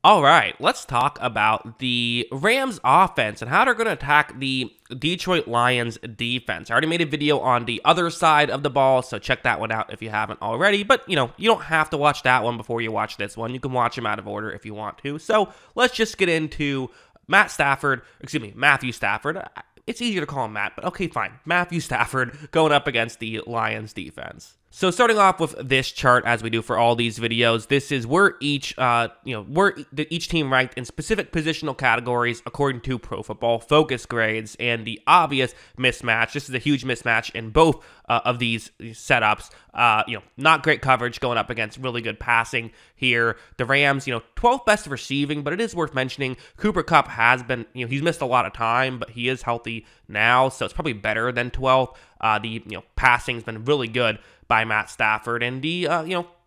All right, let's talk about the Rams offense and how they're going to attack the Detroit Lions defense. I already made a video on the other side of the ball, so check that one out if you haven't already. But, you don't have to watch that one before you watch this one. You can watch them out of order if you want to. So let's just get into Matthew Stafford. It's easier to call him Matt, but okay, fine. Matthew Stafford going up against the Lions defense. So starting off with this chart, as we do for all these videos, this is where each team ranked in specific positional categories according to Pro Football Focus grades, and the obvious mismatch. This is a huge mismatch in both of these setups. Not great coverage going up against really good passing here. The Rams, 12th best receiving, but it is worth mentioning Cooper Kupp has been, he's missed a lot of time, but he is healthy now, so it's probably better than 12th. The passing's been really good by Matt Stafford, and the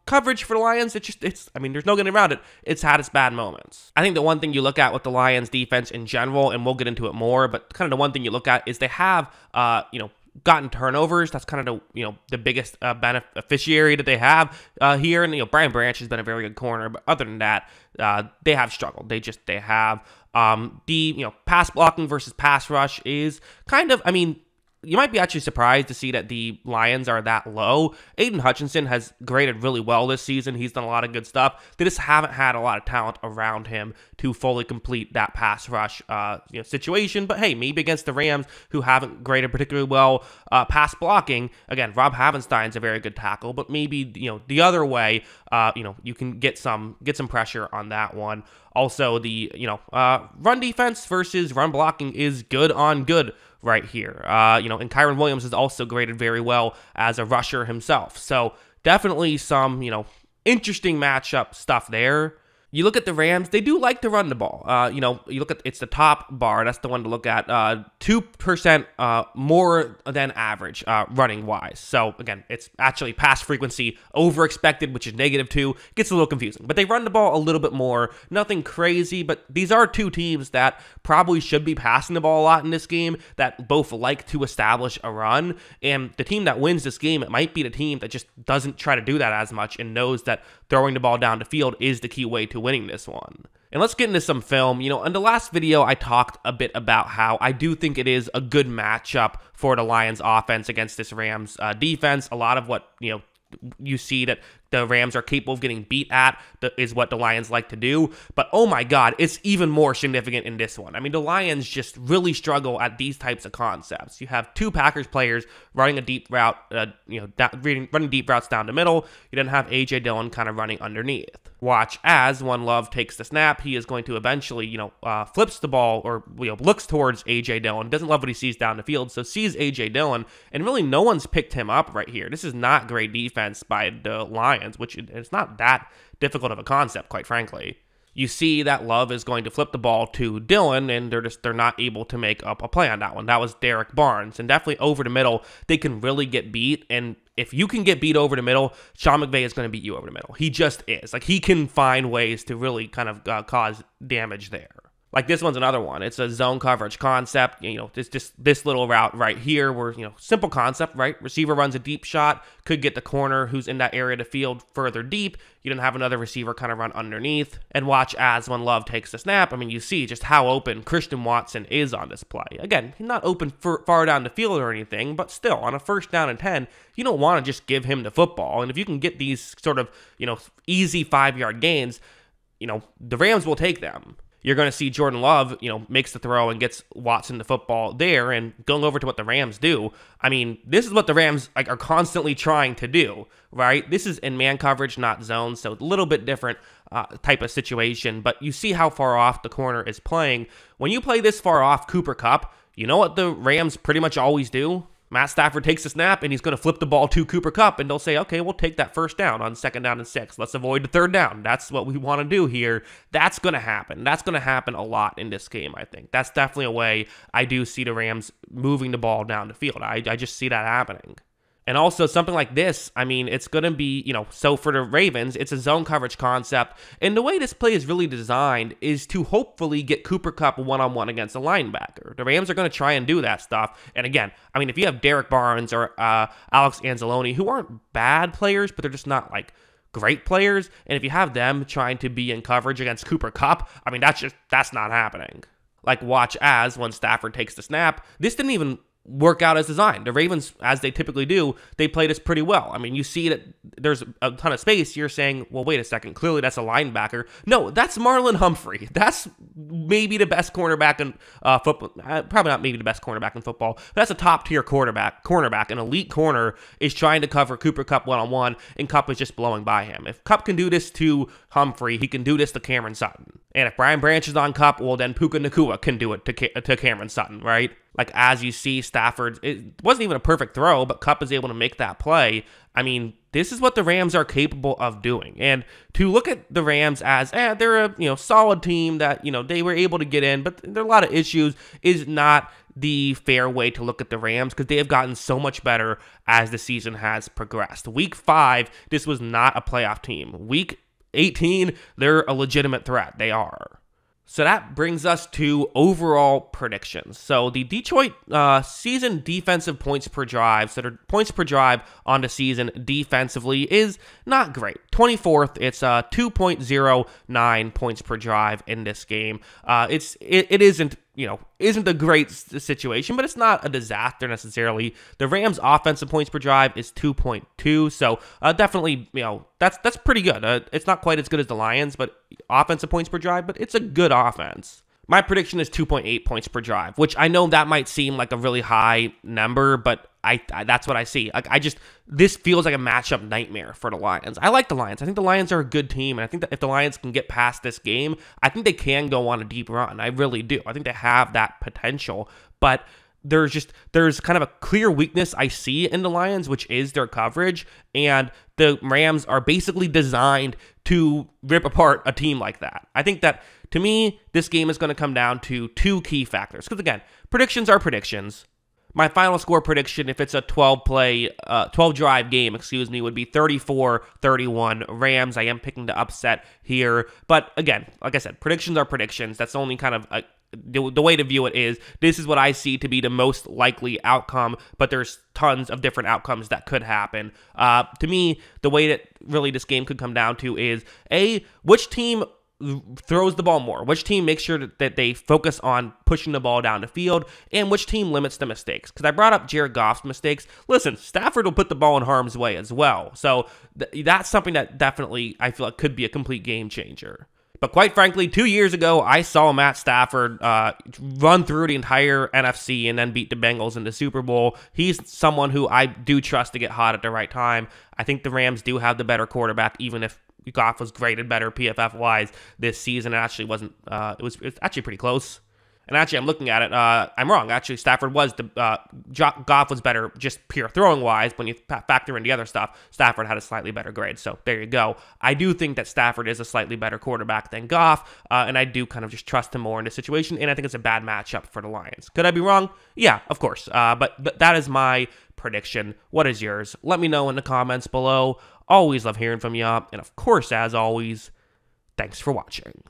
coverage for the Lions, there's no getting around it. It's had its bad moments. I think the one thing you look at with the Lions defense in general, and we'll get into it more, but kind of the one thing you look at is they have gotten turnovers. That's kind of the biggest beneficiary that they have here. And Brian Branch has been a very good corner, but other than that, they have struggled. They have the pass blocking versus pass rush is kind of, you might be actually surprised to see that the Lions are that low. Aiden Hutchinson has graded really well this season. He's done a lot of good stuff. They just haven't had a lot of talent around him to fully complete that pass rush situation. But hey, maybe against the Rams, who haven't graded particularly well pass blocking, again, Rob Havenstein's a very good tackle, but maybe the other way, you can get some pressure on that one. Also, the run defense versus run blocking is good on good right here. And Kyron Williams is also graded very well as a rusher himself. So definitely some, interesting matchup stuff there. You look at the Rams, they do like to run the ball. You look at, it's the top bar, that's the one to look at, 2% more than average running wise. So again, it's actually pass frequency over expected, which is -2. Gets a little confusing, but they run the ball a little bit more. Nothing crazy, but these are two teams that probably should be passing the ball a lot in this game, that both like to establish a run. And the team that wins this game, it might be the team that just doesn't try to do that as much and knows that throwing the ball down the field is the key way to winning this one. And let's get into some film. In the last video, I talked a bit about how I do think it is a good matchup for the Lions offense against this Rams defense. A lot of what, you see that the Rams are capable of getting beat at is what the Lions like to do. But oh my God, it's even more significant in this one. The Lions just really struggle at these types of concepts. You have two Packers players running a deep route, running deep routes down the middle. You then have A.J. Dillon kind of running underneath. Watch as One Love takes the snap. He is going to eventually, flips the ball or looks towards A.J. Dillon. Doesn't love what he sees down the field, so sees A.J. Dillon, and really no one's picked him up right here. This is not great defense by the Lions, which it's not that difficult of a concept, quite frankly. You see that Love is going to flip the ball to Dillon, and they're not able to make up a play on that one. That was Derek Barnes, and definitely over the middle, they can really get beat. And if you can get beat over the middle, Sean McVay is going to beat you over the middle. He just is. He can find ways to really kind of cause damage there. Like this one's another one. It's a zone coverage concept. This little route right here where, simple concept, right? Receiver runs a deep shot, could get the corner who's in that area of the field further deep. You then have another receiver kind of run underneath. And watch as When Love takes the snap. You see just how open Christian Watson is on this play. Again, he's not open far down the field or anything, but still, on a 1st down and 10, you don't want to just give him the football. And if you can get these sort of, easy 5-yard gains, the Rams will take them. You're going to see Jordan Love, makes the throw and gets Watson the football there. And going over to what the Rams do, this is what the Rams are constantly trying to do, right? This is in man coverage, not zone, so a little bit different type of situation. But you see how far off the corner is playing. When you play this far off Cooper Kupp, you know what the Rams pretty much always do? Matt Stafford takes the snap, and he's going to flip the ball to Cooper Kupp, and they'll say, okay, we'll take that 1st down on 2nd down and 6. Let's avoid the 3rd down. That's what we want to do here. That's going to happen. That's going to happen a lot in this game, I think. That's definitely a way I do see the Rams moving the ball down the field. I just see that happening. And also something like this, it's going to be, so for the Ravens, it's a zone coverage concept. And the way this play is really designed is to hopefully get Cooper Kupp one-on-one against a linebacker. The Rams are going to try and do that stuff. And again, if you have Derek Barnes or Alex Anzalone, who aren't bad players, but they're just not great players, and if you have them trying to be in coverage against Cooper Kupp, I mean, that's not happening. Like, watch as when Stafford takes the snap, this didn't even work out as designed. The Ravens, as they typically do, they played this pretty well. I mean, you see that there's a ton of space. You're saying, well, wait a second. Clearly, that's a linebacker. No, that's Marlon Humphrey. That's maybe the best cornerback in football. Probably not maybe the best cornerback in football, but that's a top-tier cornerback. An elite corner is trying to cover Cooper Kupp one-on-one, and Kupp is just blowing by him. If Kupp can do this to Humphrey, he can do this to Cameron Sutton. And if Brian Branch is on Kupp, well, then Puka Nacua can do it to Cameron Sutton, right? Like, as you see, Stafford, it wasn't even a perfect throw, but Kupp is able to make that play. I mean, this is what the Rams are capable of doing. And to look at the Rams as, they're a solid team that, they were able to get in, but there are a lot of issues, is not the fair way to look at the Rams, because they have gotten so much better as the season has progressed. Week 5, this was not a playoff team. Week 18, they're a legitimate threat. They are. So that brings us to overall predictions. So the Detroit season defensive points per drive, so their points per drive on the season defensively is not great. 24th, it's 2.09 points per drive in this game. It isn't a great situation, but it's not a disaster necessarily. The Rams' offensive points per drive is 2.2, so definitely, that's pretty good. It's not quite as good as the Lions, but offensive points per drive, but it's a good offense. My prediction is 2.8 points per drive, which I know that might seem like a really high number, but I that's what I see. This feels like a matchup nightmare for the Lions. I like the Lions. I think the Lions are a good team, and I think that if the Lions can get past this game, I think they can go on a deep run. I really do. I think they have that potential, but there's kind of a clear weakness I see in the Lions, which is their coverage, and the Rams are basically designed to rip apart a team like that. I think that, to me, this game is going to come down to two key factors, because again, predictions are predictions. My final score prediction, if it's a 12-drive game, would be 34-31 Rams. I am picking the upset here. But again, like I said, predictions are predictions. That's only kind of the way to view it is, this is what I see to be the most likely outcome, but there's tons of different outcomes that could happen. To me, the way that really this game could come down to is, which team throws the ball more, which team makes sure that they focus on pushing the ball down the field, and which team limits the mistakes. Because I brought up Jared Goff's mistakes. Listen, Stafford will put the ball in harm's way as well. So that's something that definitely I feel like could be a complete game changer. But quite frankly, 2 years ago, I saw Matt Stafford run through the entire NFC and then beat the Bengals in the Super Bowl. He's someone who I do trust to get hot at the right time. I think the Rams do have the better quarterback, even if Goff was graded better PFF-wise this season. It actually wasn't. It was actually pretty close. And actually, I'm looking at it. I'm wrong. Actually, Stafford was Goff was better just pure throwing wise. When you factor in the other stuff, Stafford had a slightly better grade. So there you go. I do think that Stafford is a slightly better quarterback than Goff, and I do kind of just trust him more in this situation. And I think it's a bad matchup for the Lions. Could I be wrong? Yeah, of course. But that is my prediction. What is yours? Let me know in the comments below. Always love hearing from you. And of course, as always, thanks for watching.